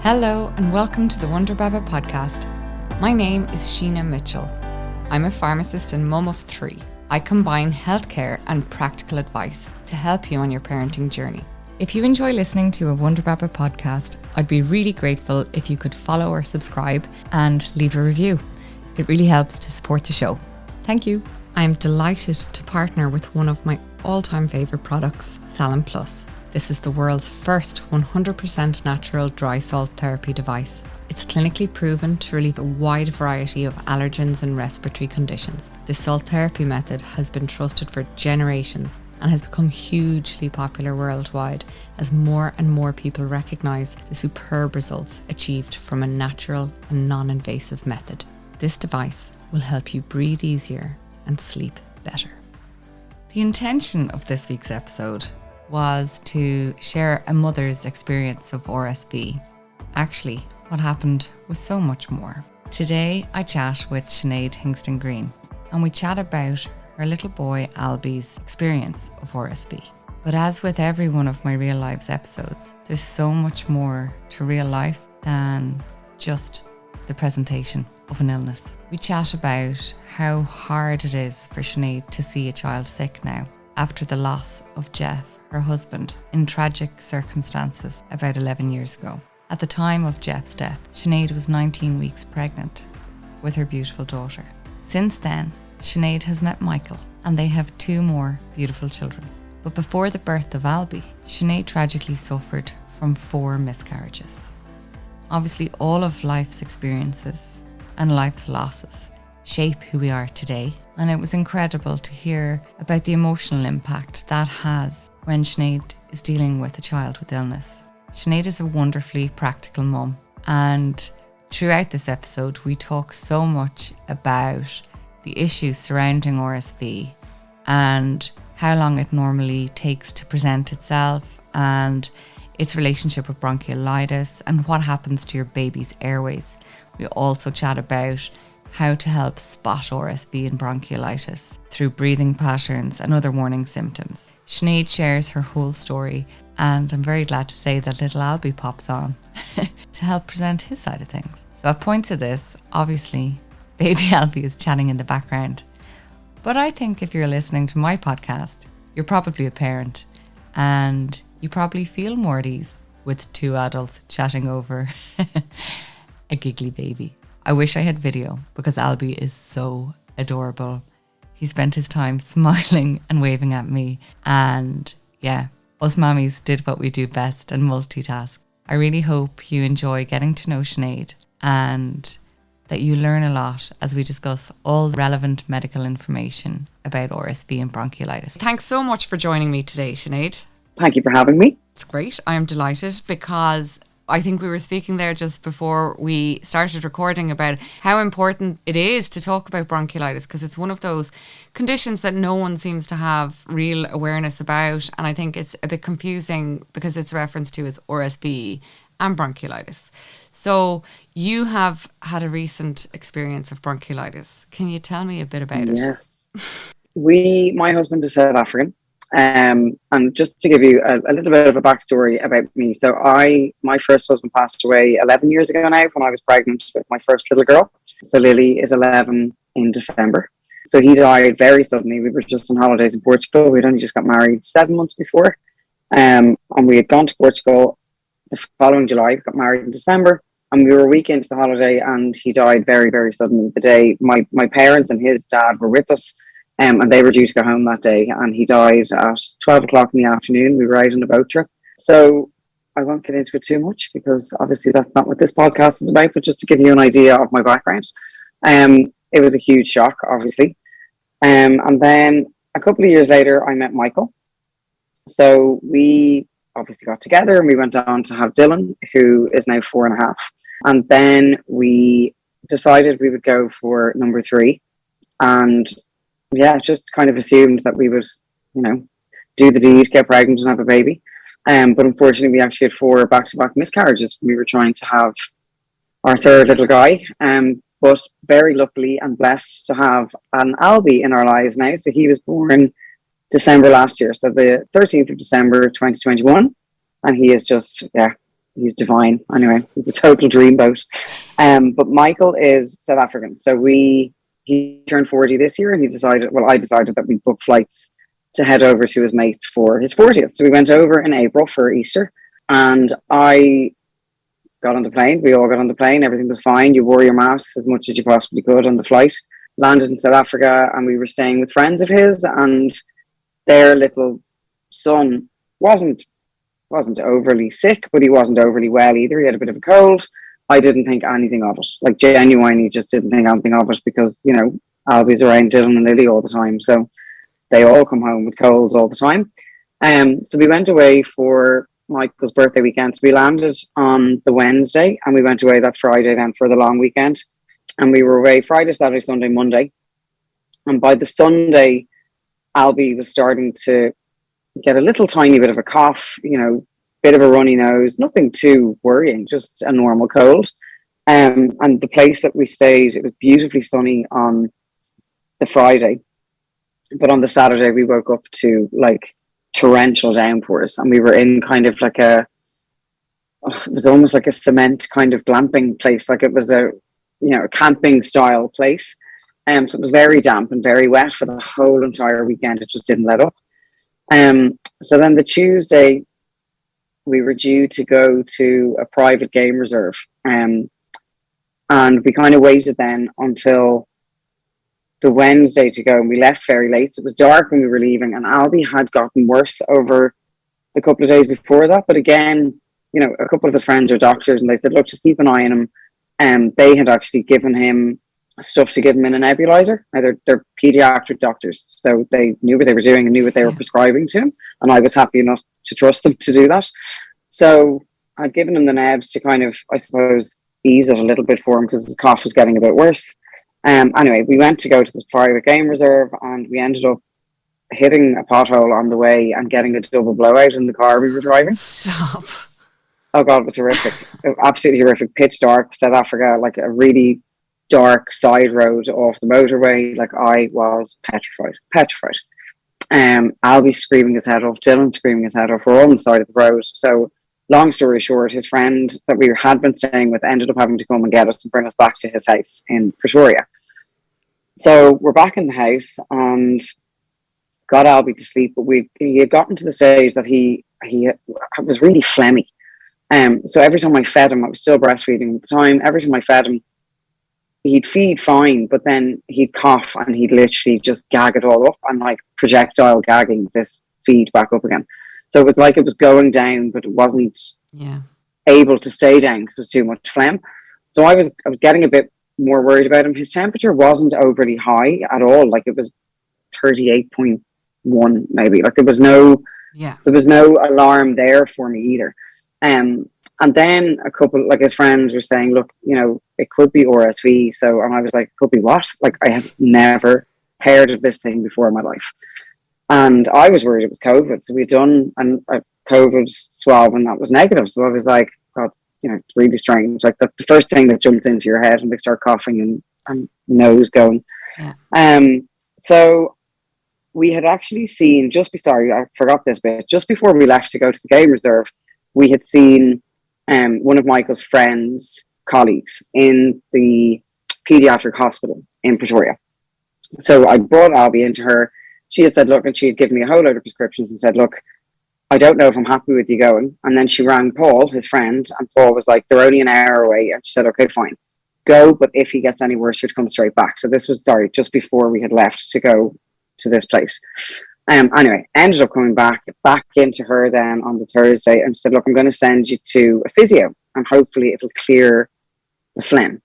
Hello and welcome to the Wonder Baba podcast. My name is Sheena Mitchell. I'm a pharmacist and mum of 3. I combine healthcare and practical advice to help you on your parenting journey. If you enjoy listening to a Wonder Baba podcast, I'd be really grateful if you could follow or subscribe and leave a review. It really helps to support the show. Thank you. I am delighted to partner with one of my all-time favourite products, Saline Plus. This is the world's first 100% natural dry salt therapy device. It's clinically proven to relieve a wide variety of allergens and respiratory conditions. This salt therapy method has been trusted for generations and has become hugely popular worldwide as more and more people recognise the superb results achieved from a natural and non-invasive method. This device will help you breathe easier and sleep better. The intention of this week's episode was to share a mother's experience of RSV. Actually, what happened was so much more. Today, I chat with Sinead Hingston-Green, and we chat about her little boy Alby's experience of RSV. But as with every one of my Real Lives episodes, there's so much more to real life than just the presentation of an illness. We chat about how hard it is for Sinead to see a child sick now, after the loss of Jeff, her husband, in tragic circumstances about 11 years ago. At the time of Jeff's death, Sinead was 19 weeks pregnant with her beautiful daughter. Since then, Sinead has met Michael, and they have 2 more beautiful children. But before the birth of Alby, Sinead tragically suffered from 4 miscarriages. Obviously, all of life's experiences and life's losses shape who we are today, and it was incredible to hear about the emotional impact that has when Sinead is dealing with a child with illness. Sinead is a wonderfully practical mum, and throughout this episode we talk so much about the issues surrounding RSV and how long it normally takes to present itself and its relationship with bronchiolitis and what happens to your baby's airways. We also chat about how to help spot RSV and bronchiolitis through breathing patterns and other warning symptoms. Sinead shares her whole story, and I'm very glad to say that little Alby pops on to help present his side of things. So at points of this, obviously, baby Alby is chatting in the background. But I think if you're listening to my podcast, you're probably a parent, and you probably feel more at ease with 2 adults chatting over a giggly baby. I wish I had video because Alby is so adorable. He spent his time smiling and waving at me. And yeah, us mammies did what we do best and multitask. I really hope you enjoy getting to know Sinead and that you learn a lot as we discuss all relevant medical information about RSV and bronchiolitis. Thanks so much for joining me today, Sinead. Thank you for having me. It's great. I am delighted because I think we were speaking there just before we started recording about how important it is to talk about bronchiolitis, because it's one of those conditions that no one seems to have real awareness about. And I think it's a bit confusing because it's referenced to as RSV and bronchiolitis. So you have had a recent experience of bronchiolitis. Can you tell me a bit about it? Yes. My husband is South African. And just to give you a little bit of a backstory about me. So my first husband passed away 11 years ago now when I was pregnant with my first little girl. So Lily is 11 in December. So he died very suddenly. We were just on holidays in Portugal. We'd only just got married 7 months before. And we had gone to Portugal the following July, got married in December. And we were a week into the holiday and he died very, very suddenly. The day my parents and his dad were with us. And they were due to go home that day, and he died at 12 o'clock in the afternoon. We were out on a boat trip. So I won't get into it too much because obviously that's not what this podcast is about, but just to give you an idea of my background. It was a huge shock, obviously. And then a couple of years later, I met Michael. So we obviously got together and we went on to have Dylan, who is now 4.5. And then we decided we would go for number 3. And yeah, just kind of assumed that we would, do the deed, get pregnant and have a baby. But unfortunately, we actually had 4 back-to-back miscarriages. We were trying to have our 3rd little guy. But very luckily and blessed to have an Alby in our lives now. So he was born December last year. So the 13th of December, 2021. And he is just, he's divine. Anyway, he's a total dreamboat. But Michael is South African. So he turned 40 this year, and I decided that we'd book flights to head over to his mates for his 40th. So we went over in April for Easter, and I got on the plane. We all got on the plane. Everything was fine. You wore your masks as much as you possibly could on the flight. Landed in South Africa, and we were staying with friends of his, and their little son wasn't overly sick, but he wasn't overly well either. He had a bit of a cold. I didn't think anything of it. Like, genuinely just didn't think anything of it, because, you know, Alby's around Dylan and Lily all the time. So they all come home with colds all the time. So we went away for Michael's birthday weekend. So we landed on the Wednesday, and we went away that Friday then for the long weekend. And we were away Friday, Saturday, Sunday, Monday. And by the Sunday, Alby was starting to get a little tiny bit of a cough, you know, bit of a runny nose, nothing too worrying, just a normal cold. And the place that we stayed, it was beautifully sunny on the Friday. But on the Saturday, we woke up to like torrential downpours, and we were in kind of like it was almost like a cement kind of glamping place. Like, it was a camping style place. So it was very damp and very wet for the whole entire weekend. It just didn't let up. So then the Tuesday, we were due to go to a private game reserve. And we kind of waited then until the Wednesday to go, and we left very late. So it was dark when we were leaving, and Alby had gotten worse over the couple of days before that. But again, you know, a couple of his friends are doctors, and they said, look, just keep an eye on him. They had actually given him stuff to give him in a nebulizer. They're pediatric doctors, so they knew what they were doing and knew what they were prescribing to him, and I was happy enough to trust them to do that. So I'd given him the nebs to kind of, I suppose, ease it a little bit for him, because his cough was getting a bit worse. Anyway, we went to go to this private game reserve, and we ended up hitting a pothole on the way and getting a double blowout in the car we were driving. Stop. Oh God, it was horrific. Absolutely horrific. Pitch dark, South Africa, like a really dark side road off the motorway. Like, I was petrified. Alby screaming his head off, Dylan screaming his head off. We're on the side of the road. So long story short, his friend that we had been staying with ended up having to come and get us and bring us back to his house in Pretoria. So we're back in the house and got Alby to sleep, but he had gotten to the stage that he was really phlegmy. So every time I fed him, I was still breastfeeding at the time. Every time I fed him, he'd feed fine, but then he'd cough and he'd literally just gag it all up, and like projectile gagging this feed back up again. So it was like it was going down, but it wasn't able to stay down because it was too much phlegm. So I was getting a bit more worried about him. His temperature wasn't overly high at all. Like, it was 38.1 maybe. Like, there was no alarm there for me either. And then a couple, like, his friends were saying, look, you know, it could be RSV. So, and I was like, it could be what? Like, I had never heard of this thing before in my life. And I was worried it was COVID. So we'd done a COVID swab, and that was negative. So I was like, God, you know, it's really strange. Like, the first thing that jumps into your head when they start coughing and nose going. Yeah. So we had actually seen, I forgot this bit, just before we left to go to the game reserve, we had seen one of Michael's friends' colleagues in the pediatric hospital in Pretoria. So I brought Alby into her. She had said, look, and she had given me a whole load of prescriptions and said, look, I don't know if I'm happy with you going. And then she rang Paul, his friend, and Paul was like, they're only an hour away. And she said, okay, fine, go. But if he gets any worse, you'd come straight back. So this was, just before we had left to go to this place. Anyway, ended up coming back into her then on the Thursday, and said, look, I'm going to send you to a physio and hopefully it'll clear the phlegm.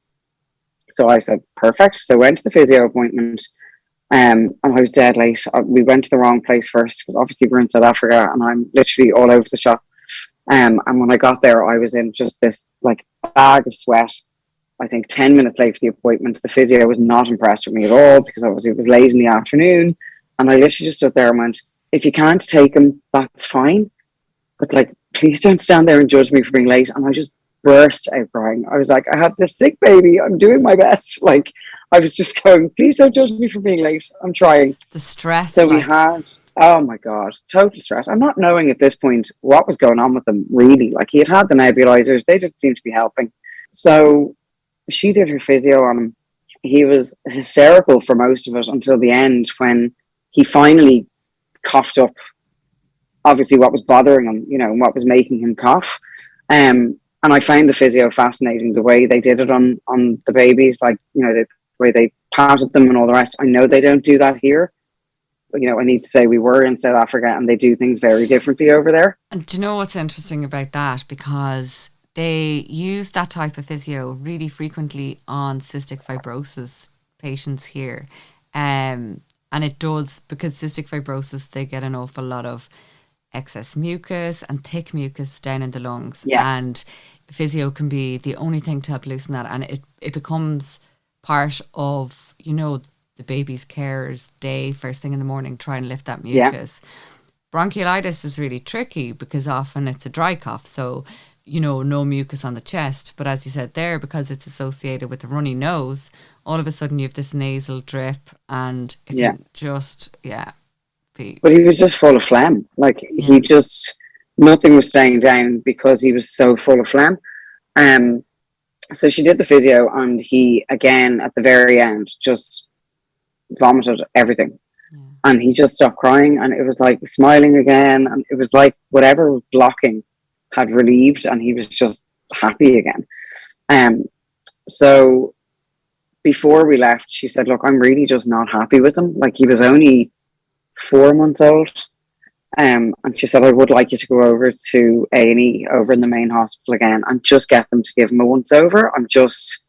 So I said, perfect. So went to the physio appointment, and I was dead late. We went to the wrong place first, because obviously we're in South Africa and I'm literally all over the shop. And when I got there, I was in just this like bag of sweat. I think 10 minutes late for the appointment. The physio was not impressed with me at all, because obviously it was late in the afternoon. And I literally just stood there and went, if you can't take him, that's fine. But like, please don't stand there and judge me for being late. And I just burst out crying. I was like, I have this sick baby. I'm doing my best. Like, I was just going, please don't judge me for being late. I'm trying. The stress. So we had, Oh my God, total stress. I'm not knowing at this point what was going on with him, really. Like, he had the nebulizers, they didn't seem to be helping. So she did her physio on him. He was hysterical for most of it until the end, when he finally coughed up, obviously, what was bothering him, what was making him cough. And I found the physio fascinating, the way they did it on the babies, like, the way they patted them and all the rest. I know they don't do that here. But, I need to say, we were in South Africa and they do things very differently over there. And do you know what's interesting about that? Because they use that type of physio really frequently on cystic fibrosis patients here. And it does, because cystic fibrosis, they get an awful lot of excess mucus and thick mucus down in the lungs. Yeah. And physio can be the only thing to help loosen that. And it becomes part of, the baby's carer's day, first thing in the morning, try and lift that mucus. Yeah. Bronchiolitis is really tricky because often it's a dry cough. So, no mucus on the chest. But as you said there, because it's associated with a runny nose, all of a sudden you have this nasal drip and it can just, be. But he was just full of phlegm. Like, he just, nothing was staying down because he was so full of phlegm. So she did the physio and he, again, at the very end, just vomited everything. And he just stopped crying and it was like smiling again. And it was like whatever was blocking had relieved and he was just happy again. So before we left, she said, look, I'm really just not happy with him. Like, he was only 4 months old. And she said, I would like you to go over to A&E over in the main hospital again and just get them to give him a once over. I'm just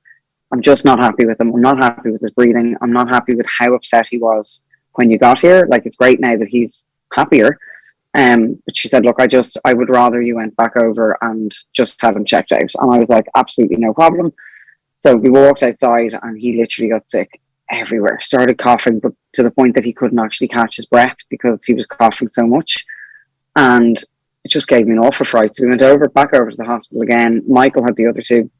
not happy with him. I'm not happy with his breathing. I'm not happy with how upset he was when you got here. Like, it's great now that he's happier. But she said, look, I would rather you went back over and just had him checked out. And I was like, absolutely no problem. So we walked outside and he literally got sick everywhere, started coughing, but to the point that he couldn't actually catch his breath because he was coughing so much. And it just gave me an awful fright. So we went back over to the hospital again. Michael had the other two.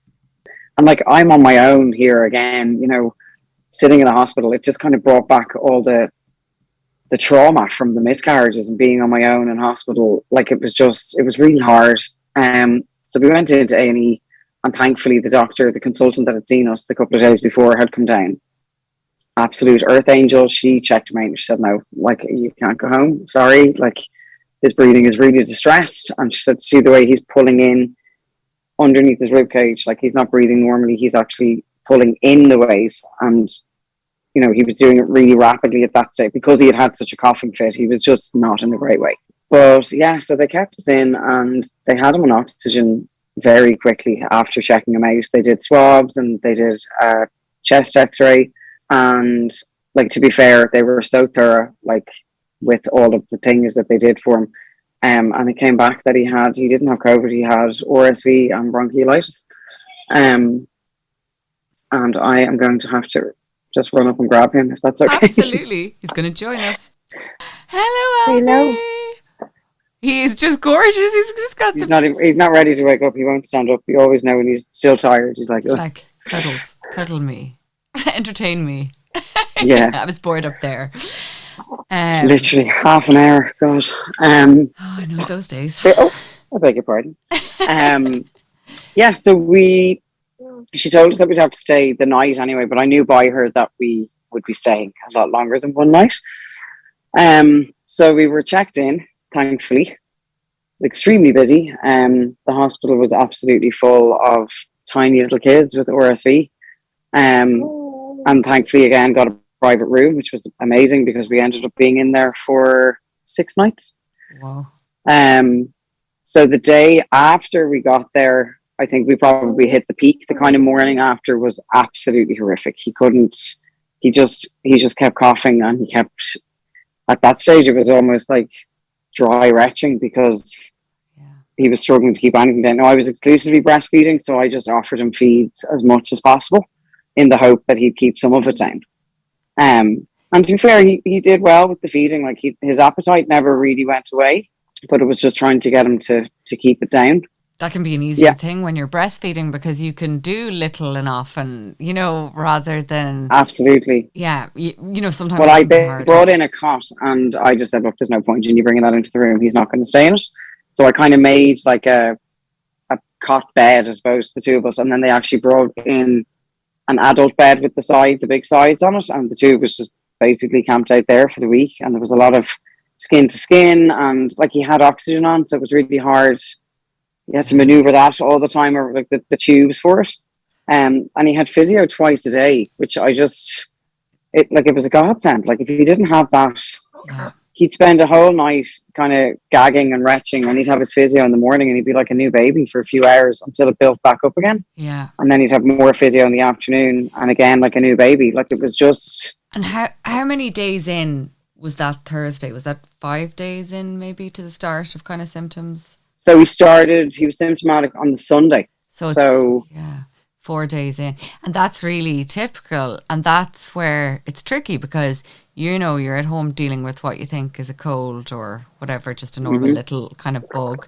And like, I'm on my own here again, sitting in the hospital. It just kind of brought back all the trauma from the miscarriages and being on my own in hospital. Like, it was really hard. So we went into A&E and thankfully the consultant that had seen us the couple of days before had come down. Absolute earth angel. She checked him out and she said, no, like, you can't go home. Sorry. Like, his breathing is really distressed. And she said, see the way he's pulling in underneath his rib cage, like, he's not breathing normally. He's actually pulling in the ways. And, he was doing it really rapidly at that stage because he had such a coughing fit. He was just not in a great way. But yeah, so they kept us in and they had him on oxygen very quickly after checking him out. They did swabs and they did a chest x-ray. And like, to be fair, they were so thorough, like, with all of the things that they did for him. And it came back that he didn't have COVID, he had RSV and bronchiolitis. And I am going to have to just run up and grab him, if that's okay. Absolutely. He's going to join us. Hello, Alby. Hello. He's just gorgeous. He's just got he's not ready to wake up. He won't stand up. You always know when he's still tired. He's like, cuddle me. Entertain me. Yeah. I was bored up there. Literally half an hour. God. I know those days. I beg your pardon. Yeah, so she told us that we'd have to stay the night anyway, but I knew by her that we would be staying a lot longer than one night. So we were checked in, thankfully. Extremely busy. The hospital was absolutely full of tiny little kids with RSV. And thankfully, again, got a private room, which was amazing because we ended up being in there for 6 nights. Wow. So the day after we got there, I think we probably hit the peak. The kind of morning after was absolutely horrific. He just kept coughing and he kept, at that stage, it was almost like dry retching because he was struggling to keep anything down. Now, I was exclusively breastfeeding, so I just offered him feeds as much as possible in the hope that he'd keep some of it down. And to be fair, he did well with the feeding. Like, his appetite never really went away, but it was just trying to get him to keep it down. that can be an easier thing when you're breastfeeding, because you can do little enough, and rather than absolutely. Sometimes Well, it can be they hard. brought in a cot, and I just said, look, there's no point in you bringing that into the room. He's not going to stay in it. So I kind of made like a cot bed, I suppose, the two of us, and then they actually brought in an adult bed with the big sides on it, and the two of us just basically camped out there for the week. And there was a lot of skin to skin, and like he had oxygen on, so it was really hard. You had to maneuver that all the time, or like the tubes for it. And he had physio twice a day, which it was a godsend. Like if he didn't have that, he'd spend a whole night kind of gagging and retching, and he'd have his physio in the morning, and he'd be like a new baby for a few hours until it built back up again. Yeah. And then he'd have more physio in the afternoon, and again like a new baby. Like it was just. And how many days in was that Thursday? Was that 5 days in maybe to the start of kind of symptoms? So he was symptomatic on the Sunday. So 4 days in. And that's really typical. And that's where it's tricky, because you're at home dealing with what you think is a cold or whatever, just a normal little kind of bug.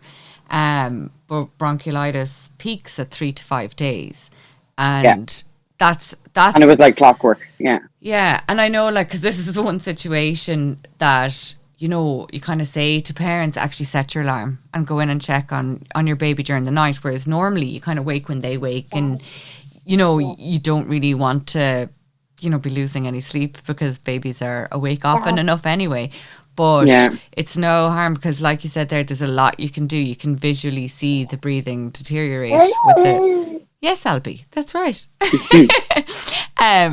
But bronchiolitis peaks at 3 to 5 days. And that's and it was like clockwork. Yeah. And I know, like, because this is the one situation that you kind of say to parents, actually set your alarm and go in and check on your baby during the night. Whereas normally you kind of wake when they wake, and, you don't really want to, be losing any sleep, because babies are awake often enough anyway. But it's no harm, because like you said there's a lot you can do. You can visually see the breathing deteriorate with the... Yes, Alby, that's right.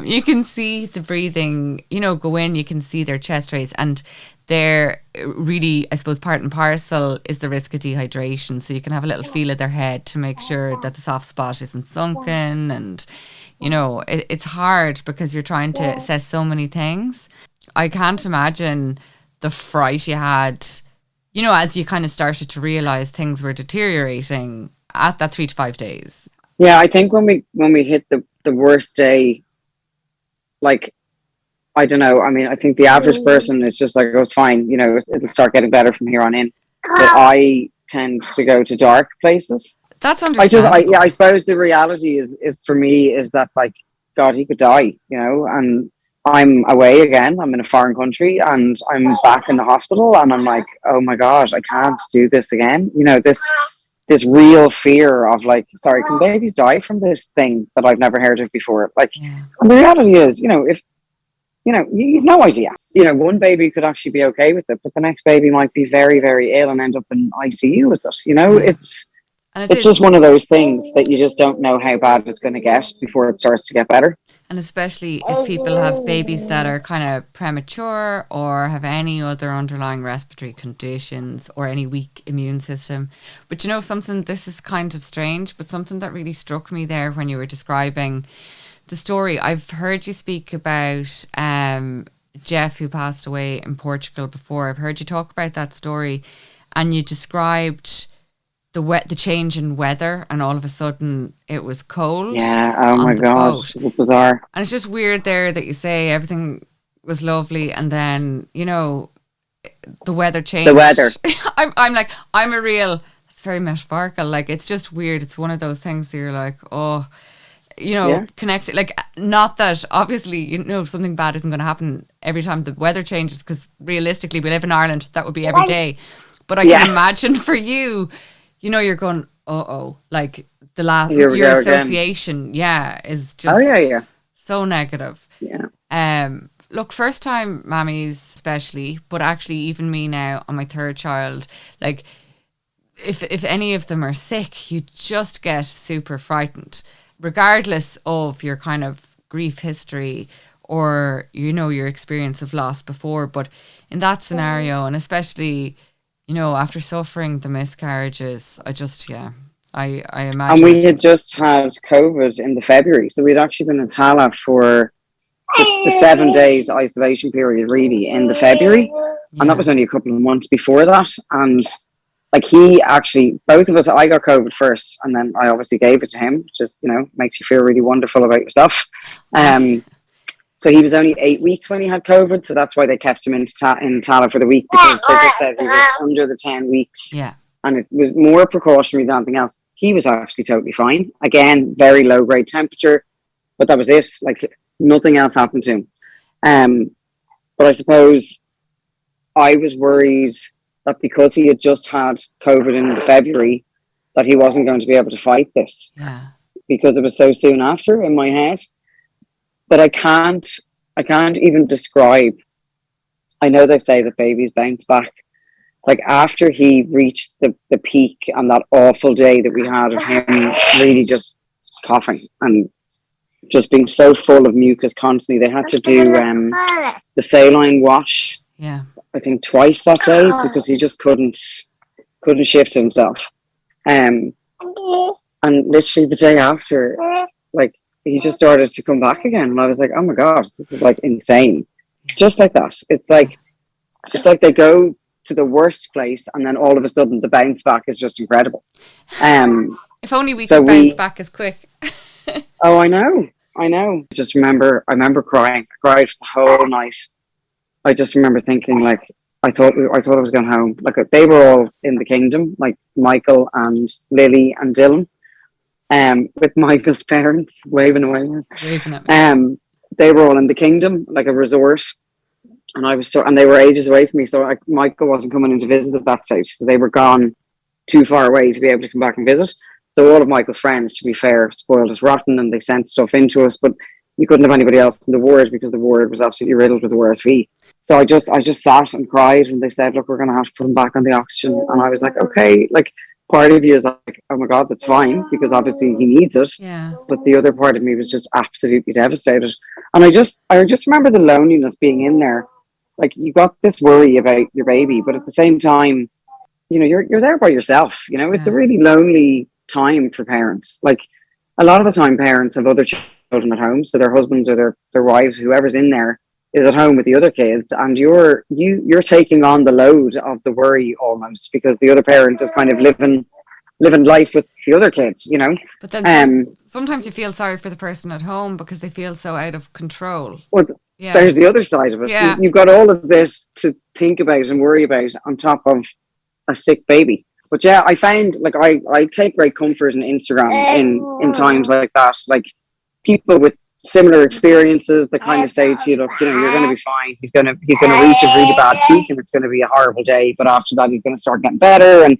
You can see the breathing, go in, you can see their chest raise, and they're really, I suppose, part and parcel is the risk of dehydration. So you can have a little feel of their head to make sure that the soft spot isn't sunken. And, it's hard because you're trying to assess so many things. I can't imagine the fright you had, as you kind of started to realise things were deteriorating at that 3 to 5 days. Yeah, I think when we hit the worst day, like, I don't know. I mean, I think the average person is just like, oh, it's fine. It'll start getting better from here on in. But I tend to go to dark places. That's understandable. I suppose the reality is for me is that, like, God, he could die, and I'm away again. I'm in a foreign country, and I'm back in the hospital, and I'm like, oh my God, I can't do this again. This real fear of, like, sorry, can babies die from this thing that I've never heard of before? Like, and the reality is, if you've no idea. One baby could actually be okay with it, but the next baby might be very, very ill and end up in ICU with it. It's just one of those things that you just don't know how bad it's going to get before it starts to get better. And especially if people have babies that are kind of premature or have any other underlying respiratory conditions or any weak immune system. But this is kind of strange, but something that really struck me there when you were describing the story. I've heard you speak about Jeff, who passed away in Portugal before. I've heard you talk about that story, and you described the change in weather, and all of a sudden it was cold. Yeah, oh my God, it was bizarre. And it's just weird there that you say everything was lovely, and then, the weather changed. The weather. I'm like, it's very metaphorical. Like, it's just weird. It's one of those things that you're like, oh, connected. Like, not that obviously, something bad isn't going to happen every time the weather changes, because realistically we live in Ireland, that would be every day. But I can imagine for you, you're going, like your association, is just so negative. Yeah. Look, first time mammies especially, but actually even me now on my third child, like, if any of them are sick, you just get super frightened, regardless of your kind of grief history or, your experience of loss before. But in that scenario, and especially, after suffering the miscarriages, I imagine. And we had just had COVID in the February. So we'd actually been in Tala for the 7 days isolation period, really, in the February. And that was only a couple of months before that. And, like, he actually, both of us, I got COVID first, and then I obviously gave it to him, which just, makes you feel really wonderful about yourself. So he was only 8 weeks when he had COVID, so that's why they kept him in Tala for the week, because they just said he was under the 10 weeks. Yeah. And it was more precautionary than anything else. he was actually totally fine. Again, very low grade temperature, but that was it. Like nothing else happened to him. But I suppose I was worried that because he had just had COVID in February, that he wasn't going to be able to fight this. Yeah. Because it was so soon after in my head. But I can't even describe. I know they say that babies bounce back. Like after he reached the peak on that awful day that we had of him really just coughing and just being so full of mucus constantly, they had to do the saline wash. Yeah. I think twice that day because he just couldn't shift himself. And literally the day after, like he just started to come back again, and I was like, "Oh my god, this is like insane!" Just like that, it's like they go to the worst place, and then all of a sudden the bounce back is just incredible. If only we could bounce back as quick. Oh, I know. I remember crying. I cried for the whole night. I just remember thinking, like, I thought I was going home. Like they were all in the kingdom, like Michael and Lily and Dylan. With Michael's parents waving away. Waving at me. They were all in the kingdom, like a resort, and they were ages away from me. So Michael wasn't coming in to visit at that stage. So they were gone too far away to be able to come back and visit. So all of Michael's friends, to be fair, spoiled us rotten, and they sent stuff into us. But you couldn't have anybody else in the ward because the ward was absolutely riddled with RSV. So I just sat and cried, and they said, "Look, we're going to have to put him back on the oxygen." And I was like, "Okay." Like part of you is like, "Oh my god, that's fine," because obviously he needs it. Yeah. But the other part of me was just absolutely devastated. And I just remember the loneliness being in there. Like you got this worry about your baby, but at the same time, you know, you're there by yourself. You know, it's a really lonely time for parents. Like a lot of the time parents have other children at home, so their husbands or their wives, whoever's in there, is at home with the other kids, and you're taking on the load of the worry almost, because the other parent is kind of living life with the other kids, you know. But then sometimes you feel sorry for the person at home because they feel so out of control. Well, there's the other side of it. Yeah. You've got all of this to think about and worry about on top of a sick baby. But yeah, I find like I take great comfort in Instagram in times like that. Like people with similar experiences that kind of say to you, look, you know, you're going to be fine. He's going to reach a really bad peak, and it's going to be a horrible day. But after that, he's going to start getting better. And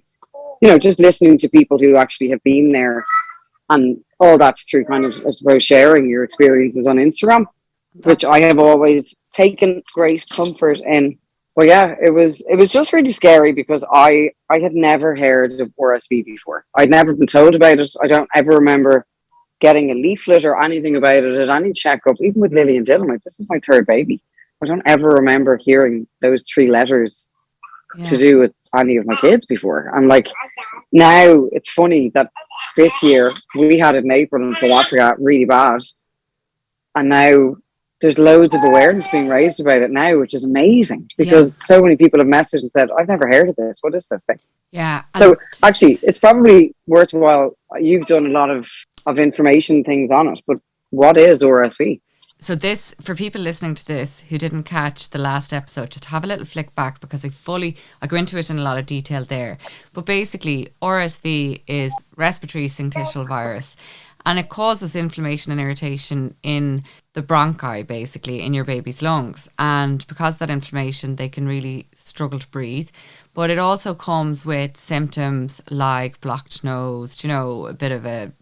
you know, just listening to people who actually have been there, and all that's through kind of, I suppose, sharing your experiences on Instagram, which I have always taken great comfort in. But yeah, it was just really scary because I had never heard of RSV before. I'd never been told about it. I don't ever remember getting a leaflet or anything about it at any checkup, even with Lily and Dylan. Like, this is my third baby. I don't ever remember hearing those 3 letters to do with any of my kids before. And like now it's funny that this year we had it in April in South Africa really bad, and now there's loads of awareness being raised about it now, which is amazing because so many people have messaged and said, "I've never heard of this. What is this thing?" Yeah. So actually it's probably worthwhile. You've done a lot of information things on it, but what is RSV? So this, for people listening to this who didn't catch the last episode, just have a little flick back because I go into it in a lot of detail there. But basically, RSV is respiratory syncytial virus, and it causes inflammation and irritation in the bronchi, basically, in your baby's lungs. And because of that inflammation, they can really struggle to breathe. But it also comes with symptoms like blocked nose, you know, a bit of a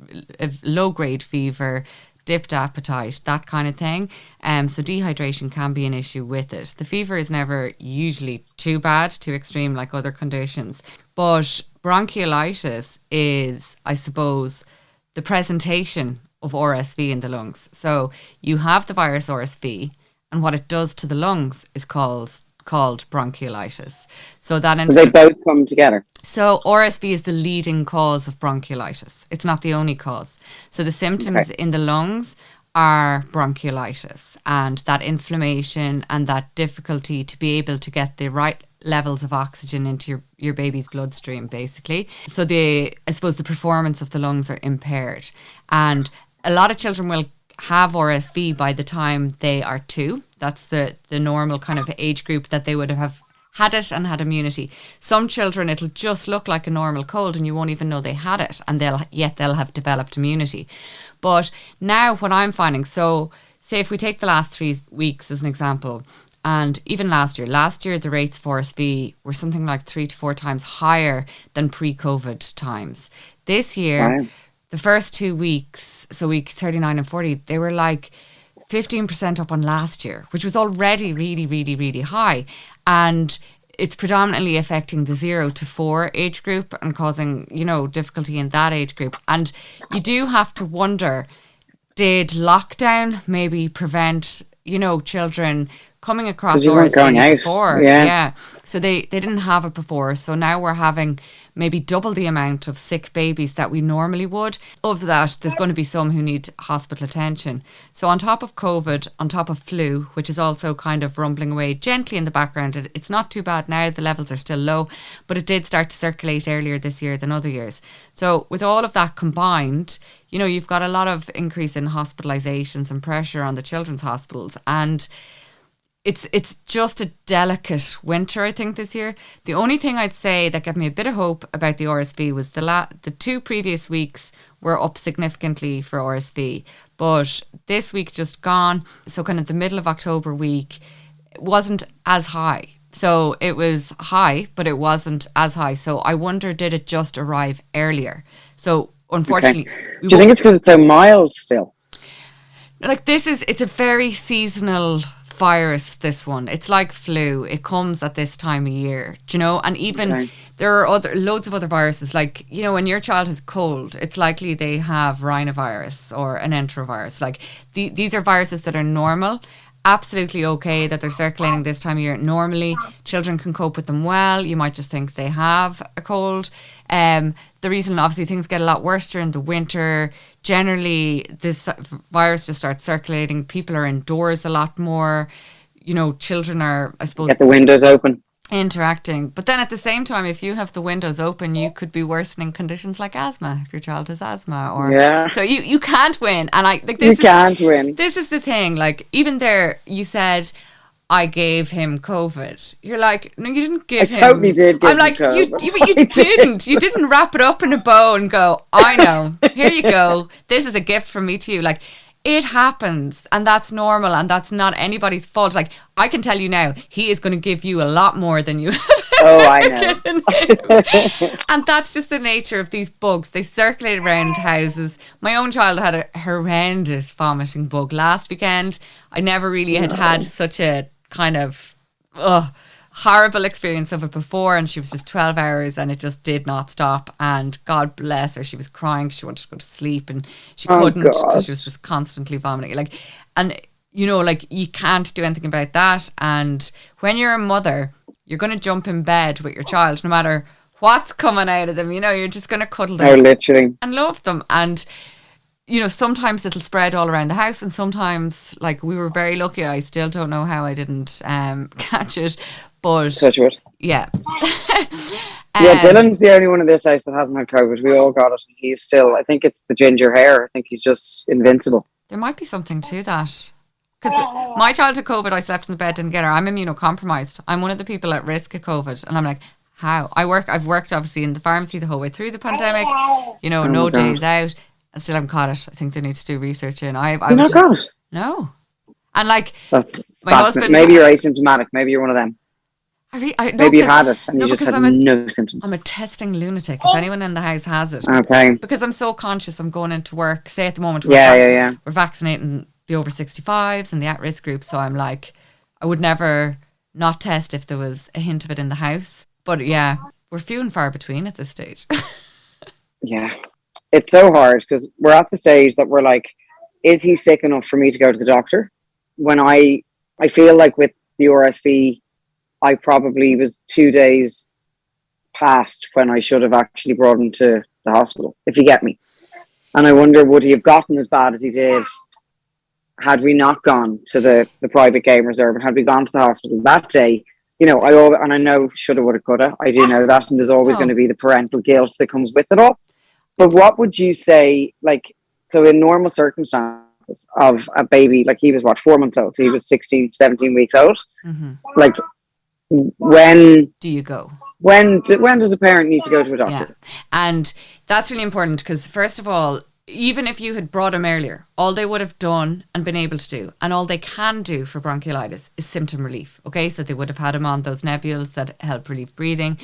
low-grade fever, dipped appetite, that kind of thing. So dehydration can be an issue with it. The fever is never usually too bad, too extreme like other conditions. But bronchiolitis is, I suppose, the presentation of RSV in the lungs. So you have the virus RSV, and what it does to the lungs is called bronchiolitis. So they both come together. So RSV is the leading cause of bronchiolitis. It's not the only cause. So the symptoms in the lungs are bronchiolitis, and that inflammation and that difficulty to be able to get the right levels of oxygen into your baby's bloodstream, basically. So I suppose the performance of the lungs are impaired. And a lot of children will have RSV by the time they are 2. That's the normal kind of age group that they would have had it and had immunity. Some children, it'll just look like a normal cold and you won't even know they had it, and they'll have developed immunity. But now what I'm finding, so say if we take the last 3 weeks as an example, and even last year the rates for RSV were something like 3 to 4 times higher than pre-COVID times. This year, wow, the first 2 weeks, so week 39 and 40, they were like 15% up on last year, which was already really, really, really high. And it's predominantly affecting the 0 to 4 age group and causing, difficulty in that age group. And you do have to wonder, did lockdown maybe prevent, children coming across RSV before? Yeah. So they didn't have it before. So now we're having maybe double the amount of sick babies that we normally would. Of that, there's going to be some who need hospital attention. So on top of COVID, on top of flu, which is also kind of rumbling away gently in the background, it's not too bad now. The levels are still low, but it did start to circulate earlier this year than other years. So with all of that combined, you've got a lot of increase in hospitalizations and pressure on the children's hospitals. And it's just a delicate winter, I think, this year. The only thing I'd say that gave me a bit of hope about the RSV was the 2 previous weeks were up significantly for RSV. But this week just gone, so kind of the middle of October week, it wasn't as high. So it was high, but it wasn't as high. So I wonder, did it just arrive earlier? So unfortunately... Okay. Do you think it's because it's so mild still? Like it's a very seasonal virus, this one. It's like flu. It comes at this time of year, and even there are loads of other viruses, like, when your child is cold, it's likely they have rhinovirus or an enterovirus. Like these are viruses that are normal, absolutely okay that they're circulating this time of year. Normally children can cope with them well. You might just think they have a cold. The reason, obviously, things get a lot worse during the winter. Generally, this virus just starts circulating. People are indoors a lot more. Children are, I suppose... Get the windows open. Interacting. But then at the same time, if you have the windows open, you could be worsening conditions like asthma, if your child has asthma. So you can't win. And you can't win. This is the thing. Like, even there, you said... I gave him COVID. You're like, no, you didn't give him. I totally did give him COVID. You didn't. You didn't wrap it up in a bow and go, I know, here you go. This is a gift from me to you. Like, it happens, and that's normal, and that's not anybody's fault. Like, I can tell you now, he is going to give you a lot more than you have. Oh, I know. And that's just the nature of these bugs. They circulate around houses. My own child had a horrendous vomiting bug last weekend. I never really had such a kind of horrible experience of it before, and she was just 12 hours and it just did not stop, and God bless her, she was crying, she wanted to go to sleep and she couldn't because she was just constantly vomiting. You can't do anything about that. And when you're a mother, you're going to jump in bed with your child no matter what's coming out of them. You're just going to cuddle them literally and love them. And sometimes it'll spread all around the house, and sometimes, like, we were very lucky. I still don't know how I didn't catch it, but touch wood. Yeah. Dylan's the only one in this house that hasn't had COVID. We all got it. He's still, I think it's the ginger hair. I think he's just invincible. There might be something to that. Because my child had COVID, I slept in the bed, didn't get her. I'm immunocompromised. I'm one of the people at risk of COVID, and I'm like, how? I've worked obviously in the pharmacy the whole way through the pandemic. No days out. I still haven't caught it. I think they need to do research in. You've not got it? No. And like, that's my husband... Maybe you're asymptomatic. Maybe you're one of them. Maybe you had it and you just had no symptoms. I'm a testing lunatic. If anyone in the house has it. Okay. Because I'm so conscious, I'm going into work. Say at the moment we're vaccinating the over 65s and the at-risk group. So I'm like, I would never not test if there was a hint of it in the house. But yeah, we're few and far between at this stage. Yeah. It's so hard because we're at the stage that we're like, is he sick enough for me to go to the doctor? When I feel like with the RSV, I probably was 2 days past when I should have actually brought him to the hospital, if you get me. And I wonder, would he have gotten as bad as he did had we not gone to the private game reserve, and had we gone to the hospital that day? I know shoulda, woulda, coulda. I do know that, and there's always going to be the parental guilt that comes with it all. But what would you say, like, so in normal circumstances of a baby, like he was 4 months old, so he was 16, 17 weeks old. Mm-hmm. Like, when do you go? When does a parent need to go to a doctor? Yeah. And that's really important because, first of all, even if you had brought him earlier, all they would have done and been able to do, and all they can do for bronchiolitis, is symptom relief. Okay, so they would have had him on those nebules that help relieve breathing.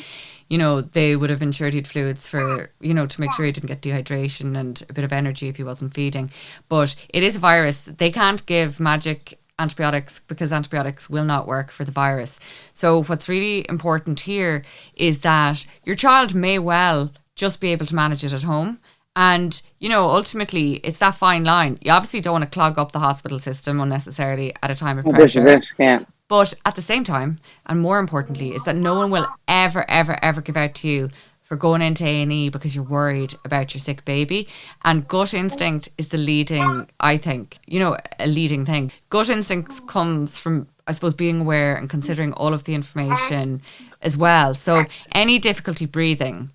You know, they would have ensured he'd fluids for, you know, to make sure he didn't get dehydration and a bit of energy if he wasn't feeding. But it is a virus. They can't give magic antibiotics because antibiotics will not work for the virus. So what's really important here is that your child may well just be able to manage it at home. And, you know, ultimately, it's that fine line. You obviously don't want to clog up the hospital system unnecessarily at a time of pressure. This is it, yeah. But at the same time, and more importantly, is that no one will ever, ever, ever give out to you for going into A&E because you're worried about your sick baby. And gut instinct is the leading, I think, you know, a leading thing. Gut instinct comes from, I suppose, being aware and considering all of the information as well. So any difficulty breathing,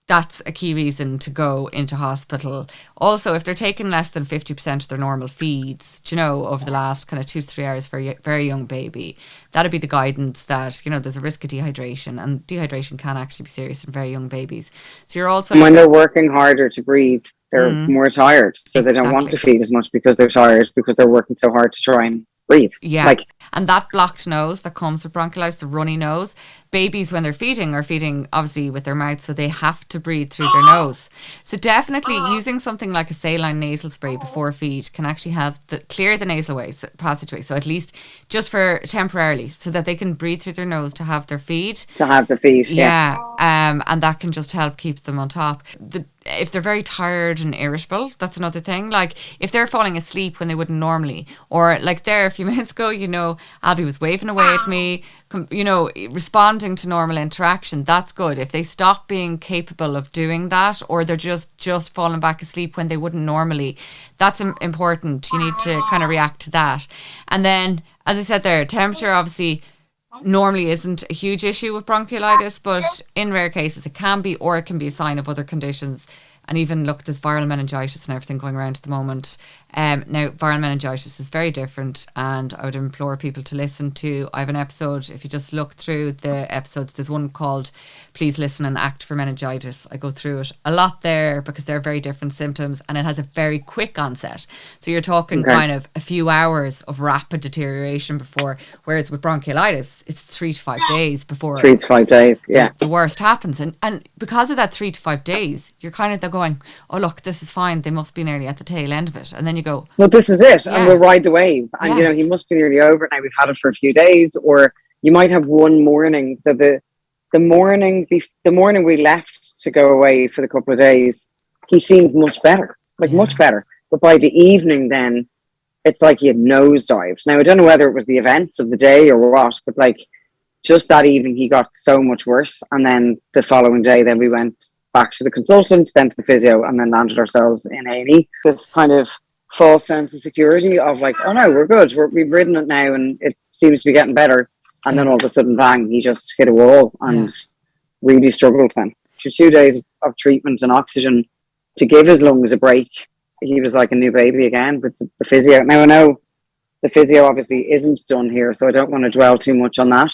that's a key reason to go into hospital. Also, if they're taking less than 50% of their normal feeds, you know, over the last kind of 2 to 3 hours for a very young baby, that'd be the guidance that, you know, there's a risk of dehydration, and dehydration can actually be serious in very young babies. So you're also... And when they're working harder to breathe, they're more tired. So they don't want to feed as much because they're tired, because they're working so hard to try and breathe. Yeah. And that blocked nose that comes with bronchiolitis, the runny nose, babies when they're feeding are feeding obviously with their mouth, so they have to breathe through their nose. So definitely using something like a saline nasal spray before feed can actually help clear the nasal passageway. So at least just for temporarily, so that they can breathe through their nose to have their feed. To have the feed, yeah. And that can just help keep them on top. If they're very tired and irritable, that's another thing. Like if they're falling asleep when they wouldn't normally, or like there a few minutes ago, you know, Alby was waving away at me, you know, responding to normal interaction. That's good. If they stop being capable of doing that, or they're just falling back asleep when they wouldn't normally, that's important. You need to kind of react to that. And then, as I said there, temperature obviously normally isn't a huge issue with bronchiolitis, but in rare cases it can be, or it can be a sign of other conditions. And even look, there's viral meningitis and everything going around at the moment. Now, viral meningitis is very different, and I would implore people to listen to. I have an episode, if you just look through the episodes, there's one called Please Listen and Act for Meningitis. I go through it a lot there because they're very different symptoms, and it has a very quick onset. So you're talking kind of a few hours of rapid deterioration before, whereas with bronchiolitis, it's 3 to 5 days before. 3 to 5 days, yeah. The worst happens. And because of that 3 to 5 days, you're kind of going, oh, look, this is fine. They must be nearly at the tail end of it. And then you go, well, this is it. And we'll ride the wave. And, you know, he must be nearly over it now. We've had it for a few days. Or you might have one morning. So the morning we left to go away for the couple of days, he seemed much better, much better. But by the evening then, it's like he had nosedived. Now, I don't know whether it was the events of the day or what, but like just that evening, he got so much worse. And then the following day, then we went back to the consultant, then to the physio, and then landed ourselves in A&E. This kind of false sense of security of like, oh no, we're good, we've ridden it now and it seems to be getting better. And then all of a sudden, bang, he just hit a wall and really struggled then. For 2 days of treatment and oxygen to give his lungs a break, he was like a new baby again with the physio. Now I know the physio obviously isn't done here, so I don't want to dwell too much on that.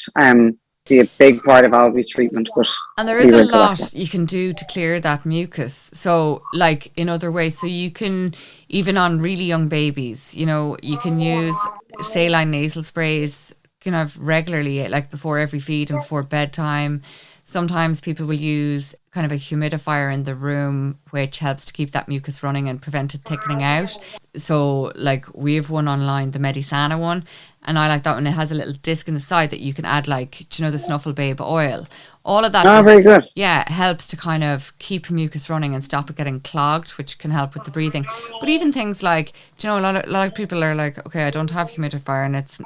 See a big part of Alby's treatment, but and there is a lot you can do to clear that mucus. So like in other ways, so you can, even on really young babies, you know, you can use saline nasal sprays kind of regularly, like before every feed and before bedtime. Sometimes people will use kind of a humidifier in the room, which helps to keep that mucus running and prevent it thickening out. So like we have one online, the Medisana one, and I like that one. It has a little disc in the side that you can add, like, do you know, the Snuffle Babe oil. All of that very good. Yeah, helps to kind of keep mucus running and stop it getting clogged, which can help with the breathing. But even things like, do you know, a lot of people are like, okay, I don't have humidifier and it's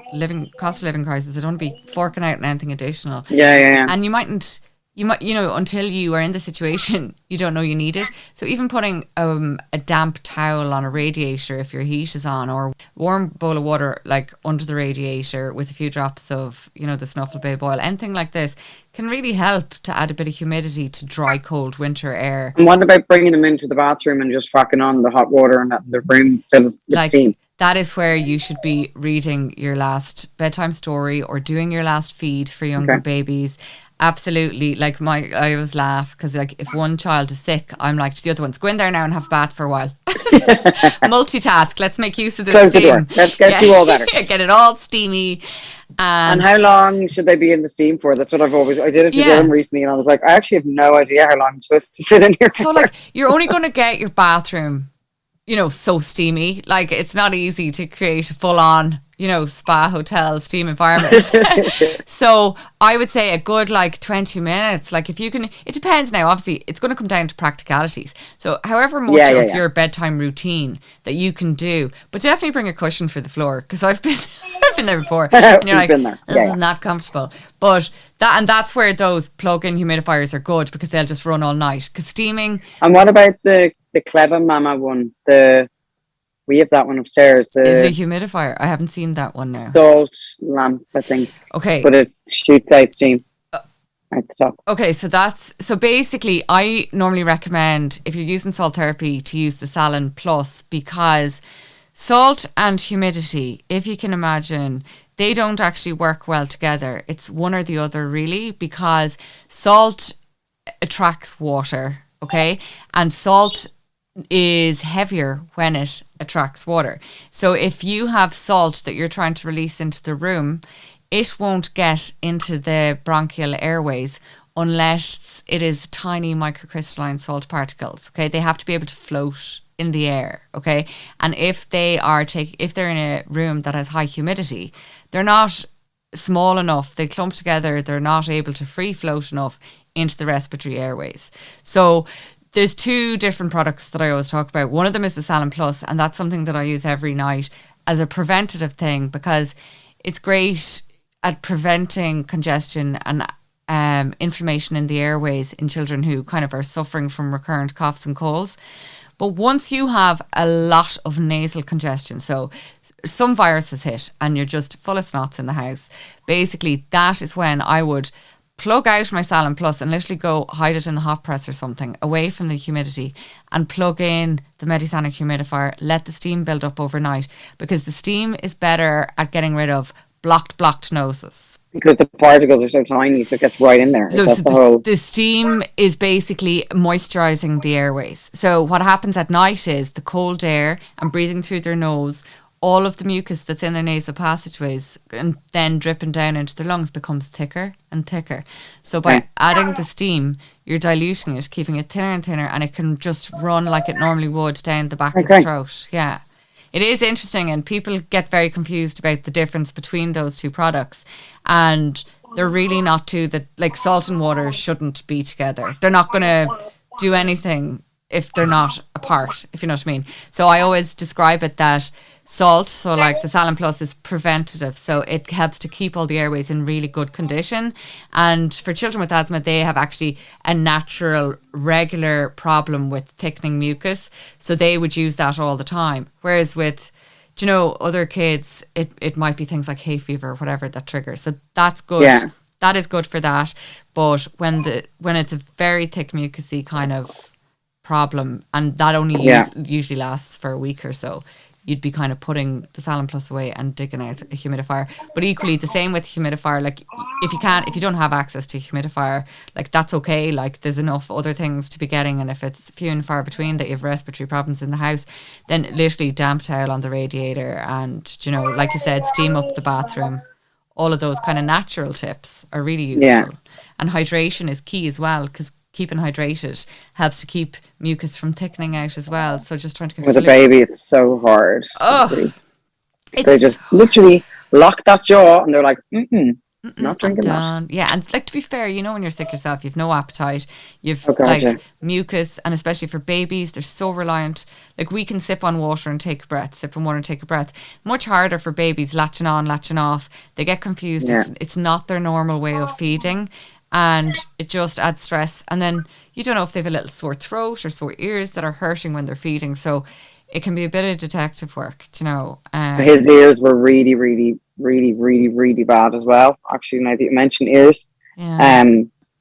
cost of living crisis. I don't want to be forking out on anything additional. Yeah. And you might, you know, until you are in the situation, you don't know you need it. So even putting a damp towel on a radiator if your heat is on, or warm bowl of water like under the radiator with a few drops of, you know, the Snuffle Babe oil, anything like this can really help to add a bit of humidity to dry, cold winter air. And what about bringing them into the bathroom and just fucking on the hot water and letting the room fill with steam? that is where you should be reading your last bedtime story or doing your last feed for younger babies. Absolutely. Like I always laugh because like if one child is sick, I'm like to the other ones, go in there now and have a bath for a while. Multitask. Let's make use of this Close steam. the door. Let's get you all better. Get it all steamy. And how long should they be in the steam for? That's what I did it to Dylan recently, and I was like, I actually have no idea how long I'm supposed to sit in here for. So like you're only going to get your bathroom, so steamy. Like it's not easy to create a full on, spa hotel steam environment. So I would say a good like 20 minutes. Like if you can, it depends now. Obviously, it's going to come down to practicalities. So however much of your bedtime routine that you can do, but definitely bring a cushion for the floor because I've been there before. And you're like, this is not comfortable. But that's where those plug-in humidifiers are good because they'll just run all night. Because steaming. And what about the Clever Mama one? We have that one upstairs. Is it a humidifier? I haven't seen that one now. Salt lamp, I think. Okay. But it shoots out steam at the top. Okay, so basically I normally recommend if you're using salt therapy to use the Salin Plus because salt and humidity, if you can imagine, they don't actually work well together. It's one or the other really because salt attracts water, okay? And salt is heavier when it attracts water. So if you have salt that you're trying to release into the room, it won't get into the bronchial airways unless it is tiny microcrystalline salt particles. Okay, they have to be able to float in the air. Okay, and if they're in a room that has high humidity, they're not small enough. They clump together. They're not able to free float enough into the respiratory airways. So there's two different products that I always talk about. One of them is the Salin Plus, and that's something that I use every night as a preventative thing because it's great at preventing congestion and inflammation in the airways in children who kind of are suffering from recurrent coughs and colds. But once you have a lot of nasal congestion, so some viruses hit and you're just full of snots in the house, basically that is when I would plug out my Salin Plus and literally go hide it in the hot press or something away from the humidity and plug in the Medisonic humidifier, let the steam build up overnight because the steam is better at getting rid of blocked noses. Because the particles are so tiny, so it gets right in there. So the steam is basically moisturising the airways. So what happens at night is the cold air and breathing through their nose, all of the mucus that's in their nasal passageways and then dripping down into their lungs becomes thicker and thicker. So by adding the steam, you're diluting it, keeping it thinner and thinner, and it can just run like it normally would down the back of the throat. Yeah. It is interesting, and people get very confused about the difference between those two products. And they're really not like salt and water shouldn't be together. They're not going to do anything if they're not apart, if you know what I mean. So I always describe it that salt, so like the Salin Plus, is preventative. So it helps to keep all the airways in really good condition. And for children with asthma, they have actually a natural, regular problem with thickening mucus. So they would use that all the time. Whereas with, other kids, it might be things like hay fever or whatever that triggers. So that's good. Yeah. That is good for that. But when it's a very thick mucusy kind of problem, and that only usually lasts for a week or so, you'd be kind of putting the Salin Plus away and digging out a humidifier. But equally the same with humidifier, like if you don't have access to a humidifier, like that's okay, like there's enough other things to be getting, and if it's few and far between that you have respiratory problems in the house, then literally damp towel on the radiator and, like you said, steam up the bathroom. All of those kind of natural tips are really useful. And hydration is key as well, because keeping hydrated helps to keep mucus from thickening out as well. So just trying to get with a baby, it's so hard. They just literally lock that jaw and they're like, not drinking that. Yeah, and like to be fair, when you're sick yourself, you've no appetite, you've mucus, and especially for babies, they're so reliant. Like we can sip on water and take a breath, sip on water and take a breath. Much harder for babies latching on, latching off. They get confused. Yeah. It's not their normal way of feeding. And it just adds stress. And then you don't know if they have a little sore throat or sore ears that are hurting when they're feeding. So it can be a bit of detective work, His ears were really, really, really, really, really bad as well. Actually, now that you mentioned ears. Yeah.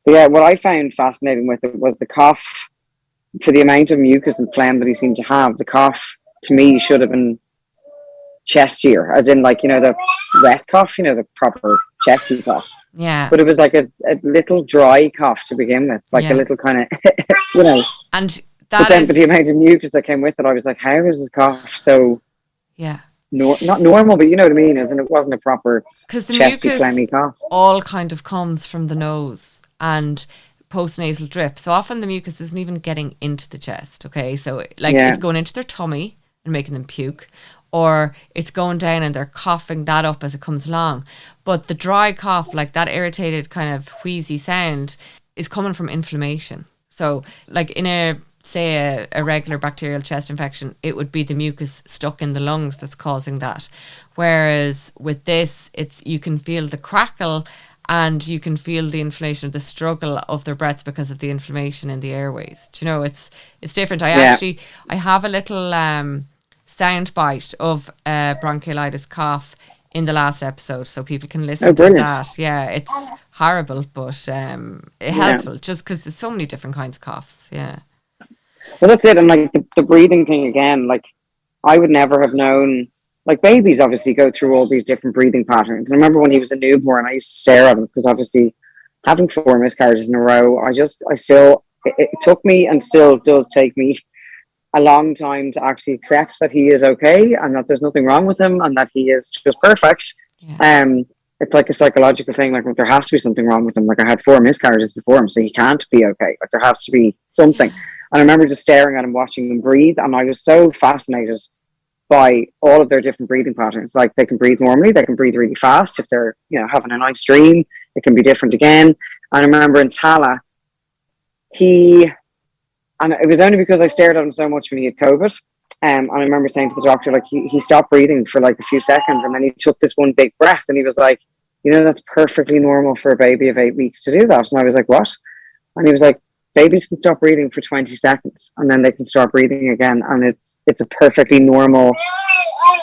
What I found fascinating with it was the cough. For the amount of mucus and phlegm that he seemed to have, the cough, to me, should have been chestier, as in like, the wet cough, the proper chesty cough. Yeah. But it was like a little dry cough to begin with, like a little kind of, And but the amount of mucus that came with it, I was like, how is this cough so not normal, but you know what I mean, as in it wasn't a proper chesty, phlegmy cough. All kind of comes from the nose and postnasal drip. So often the mucus isn't even getting into the chest, okay? So it's going into their tummy and making them puke, or it's going down and they're coughing that up as it comes along. But the dry cough, like that irritated kind of wheezy sound, is coming from inflammation. So like in a regular bacterial chest infection, it would be the mucus stuck in the lungs that's causing that. Whereas with this, you can feel the crackle and you can feel the inflammation of the struggle of their breaths because of the inflammation in the airways. Do you know, it's different. I have a little sound bite of bronchiolitis cough in the last episode, so people can listen to that. Yeah, it's horrible, but helpful just because there's so many different kinds of coughs. Yeah. Well, that's it. And like the breathing thing again, like I would never have known. Like babies obviously go through all these different breathing patterns. And I remember when he was a newborn, I used to stare at him because obviously having 4 miscarriages in a row, it took me and still does take me a long time to actually accept that he is okay and that there's nothing wrong with him and that he is just perfect. Yeah. It's like a psychological thing. Like there has to be something wrong with him. Like I had 4 miscarriages before him, so he can't be okay. Like there has to be something. And I remember just staring at him, watching him breathe, and I was so fascinated by all of their different breathing patterns. Like they can breathe normally, they can breathe really fast. If they're, having a nice dream, it can be different again. And I remember in Tala, and it was only because I stared at him so much when he had COVID. And I remember saying to the doctor, like he stopped breathing for like a few seconds, and then he took this one big breath, and he was like, that's perfectly normal for a baby of 8 weeks to do that. And I was like, what? And he was like, babies can stop breathing for 20 seconds and then they can start breathing again. And it's a perfectly normal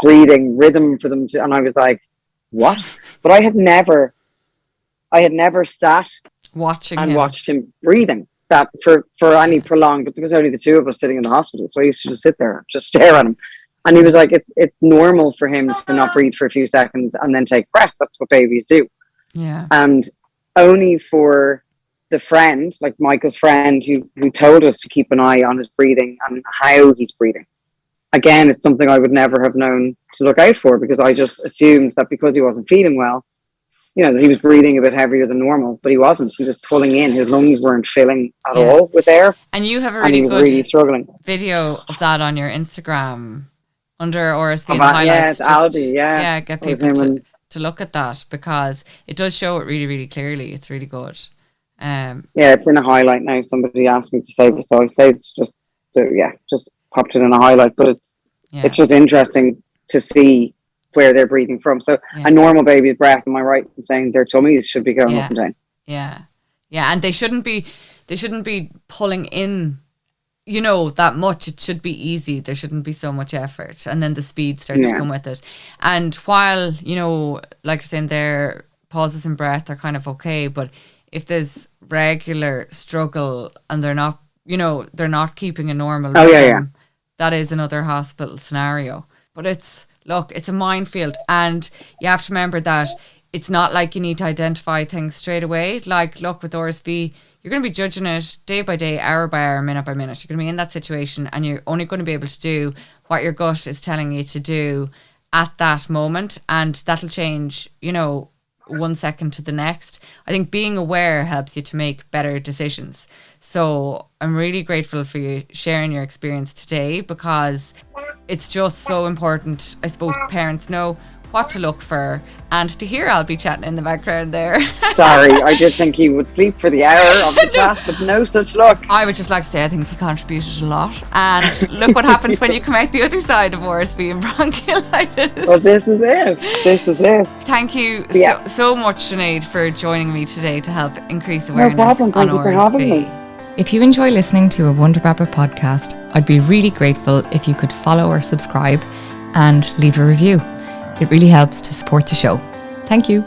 breathing rhythm for them to, and I was like, what? But I had never sat watched him breathing that for any prolonged, but there was only the 2 of us sitting in the hospital. So I used to just sit there, just stare at him. And he was like, it's normal for him to not breathe for a few seconds and then take breath. That's what babies do. Yeah. And only for the friend, like Michael's friend, who told us to keep an eye on his breathing and how he's breathing. Again, it's something I would never have known to look out for, because I just assumed that because he wasn't feeling well, that he was breathing a bit heavier than normal, but he wasn't. He was pulling in. His lungs weren't filling at all with air. And you have a really good struggling video of that on your Instagram under RSV and Highlights. Yeah, it's Alby, Yeah, get people to look at that, because it does show it really, really clearly. It's really good. It's in a highlight now. Somebody asked me to save it, so I saved just popped it in a highlight. But it's just interesting to see where they're breathing from. So a normal baby's breath, am I right in saying their tummies should be going up and down? Yeah, and they shouldn't be pulling in, that much. It should be easy. There shouldn't be so much effort, and then the speed starts to come with it. And while like you're saying, their pauses in breath are kind of okay, but if there's regular struggle and they're not keeping a normal rhythm, that is another hospital scenario. But it's a minefield, and you have to remember that it's not like you need to identify things straight away. Like, look, with RSV, you're going to be judging it day by day, hour by hour, minute by minute. You're going to be in that situation, and you're only going to be able to do what your gut is telling you to do at that moment, and that'll change, 1 second to the next. I think being aware helps you to make better decisions. So I'm really grateful for you sharing your experience today, because it's just so important. I suppose parents know what to look for, and to hear Alby chatting in the background there. Sorry, I did think he would sleep for the hour of the chat, but no such luck. I would just like to say I think he contributed a lot, and look what happens when you come out the other side of RSV and bronchiolitis. Well, this is it. Thank you so much, Sinead, for joining me today to help increase awareness on RSV. Thank you for having me. If you enjoy listening to a Wonder Baba podcast, I'd be really grateful if you could follow or subscribe and leave a review. It really helps to support the show. Thank you.